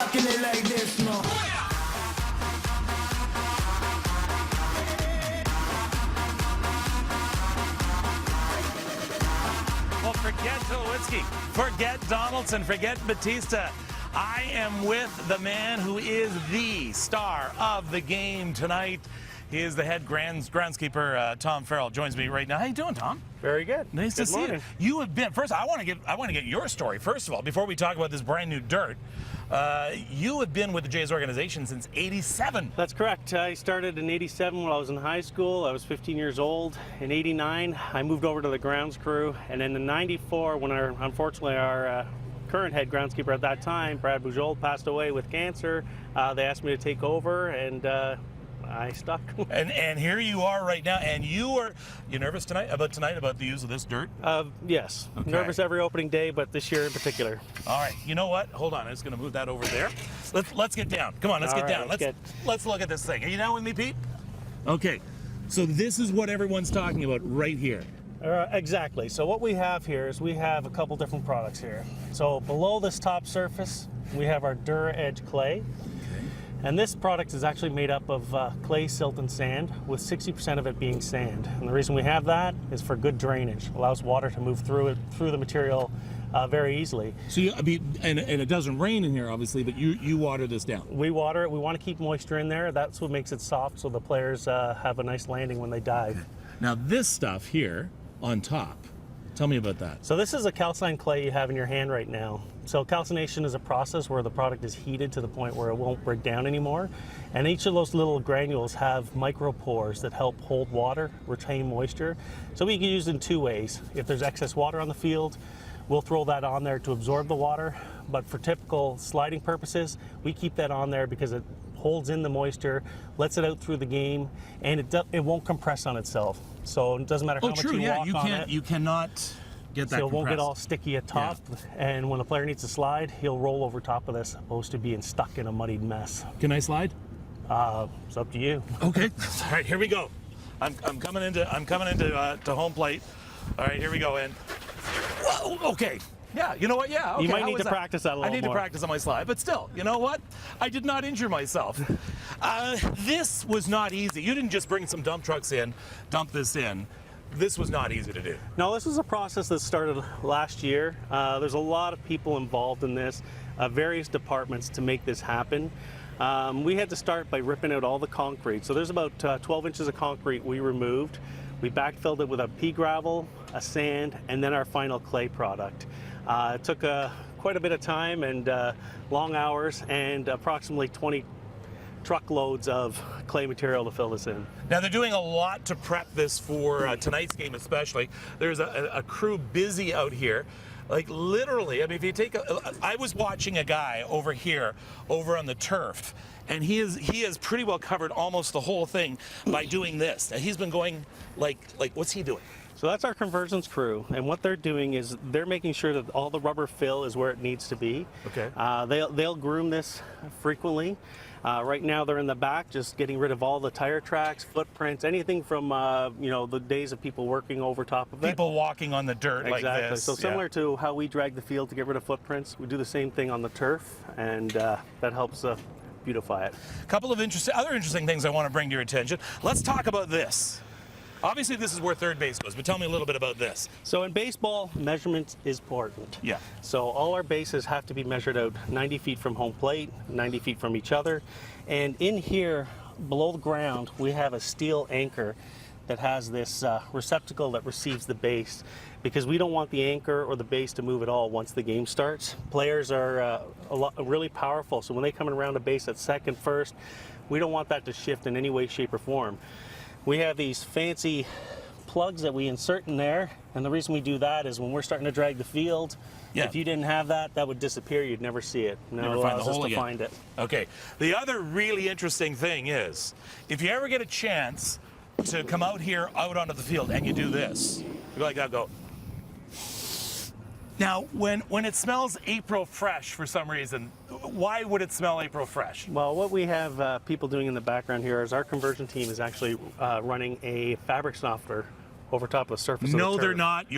rocking it like this, no. Well, forget Tulowitzki, forget Donaldson, forget Batista. I am with the man who is the star of the game tonight. He is the head groundskeeper, Tom Farrell, joins me right now. How you doing, Tom? Very good. Nice to see morning. you. You have been, first, I want to get your story, first of all, before we talk about this brand new dirt. You have been with the Jays organization since '87. That's correct. I started in '87 when I was in high school. I was 15 years old. In '89, I moved over to the grounds crew. And then in '94, when unfortunately our current head groundskeeper at that time, Brad Bujold, passed away with cancer, they asked me to take over, and I stuck. and here you are right now, and you nervous tonight about the use of this dirt? Yes. Okay. Nervous every opening day, but this year in particular. All right. You know what? Hold on. I'm just going to move that over there. Let's get down. Come on. Let's get down. Let's look at this thing. Are you down with me, Pete? Okay. So this is what everyone's talking about right here. Exactly. So what we have here is we have a couple different products here. So below this top surface, we have our Dura Edge clay. And this product is actually made up of clay, silt, and sand, with 60% of it being sand. And the reason we have that is for good drainage. Allows water to move through the material very easily. So and it doesn't rain in here, obviously, but you water this down. We water it. We want to keep moisture in there. That's what makes it soft, so the players have a nice landing when they dive. Okay. Now this stuff here on top, tell me about that. So this is a calcined clay you have in your hand right now. So calcination is a process where the product is heated to the point where it won't break down anymore. And each of those little granules have micropores that help hold water, retain moisture. So we can use it in two ways. If there's excess water on the field, we'll throw that on there to absorb the water. But for typical sliding purposes, we keep that on there because it holds in the moisture, lets it out through the game, and it won't compress on itself. So it doesn't matter how much you walk on it. You cannot get that So it won't compressed. get all sticky at top, and when a player needs to slide, he'll roll over top of this, opposed to being stuck in a muddied mess. Can I slide? It's up to you. Okay. All right, here we go. I'm coming into to home plate. All right, here we go. And whoa, okay. Yeah, you know what? Yeah, okay. You might need to practice that a little more. I need to practice on my slide, but still, you know what? I did not injure myself. This was not easy. You didn't just bring some dump trucks in, dump this in. This was not easy to do. No, this was a process that started last year. There's a lot of people involved in this, various departments to make this happen. We had to start by ripping out all the concrete. So there's about 12 inches of concrete we removed. We backfilled it with a pea gravel, a sand, and then our final clay product. It took quite a bit of time and long hours and approximately 20 truckloads of clay material to fill this in. Now they're doing a lot to prep this for tonight's game especially. There's a crew busy out here. Like literally, I mean, if you take I was watching a guy over here, over on the turf, and he has pretty well covered almost the whole thing by doing this. And he's been going like what's he doing? So that's our conversions crew, and what they're doing is they're making sure that all the rubber fill is where it needs to be. Okay. They'll groom this frequently. Right now they're in the back just getting rid of all the tire tracks, footprints, anything from the days of people working over top of it. People walking on the dirt like this. So similar to how we drag the field to get rid of footprints, we do the same thing on the turf, and that helps beautify it. A couple of other interesting things I want to bring to your attention. Let's talk about this. Obviously, this is where third base goes, but tell me a little bit about this. So in baseball, measurement is important. Yeah. So all our bases have to be measured out 90 feet from home plate, 90 feet from each other. And in here, below the ground, we have a steel anchor that has this receptacle that receives the base, because we don't want the anchor or the base to move at all once the game starts. Players are really powerful, so when they come around a base at second, first, we don't want that to shift in any way, shape, or form. We have these fancy plugs that we insert in there, and the reason we do that is when we're starting to drag the field, if you didn't have that, that would disappear. You'd never see it. Now it allows us to find it. Okay. The other really interesting thing is, if you ever get a chance to come out here, out onto the field, and you do this, you go like that, go. Now, when it smells April fresh for some reason, why would it smell April fresh? Well, what we have people doing in the background here is our conversion team is actually running a fabric softener over top of the surface of the turf. No, they're not.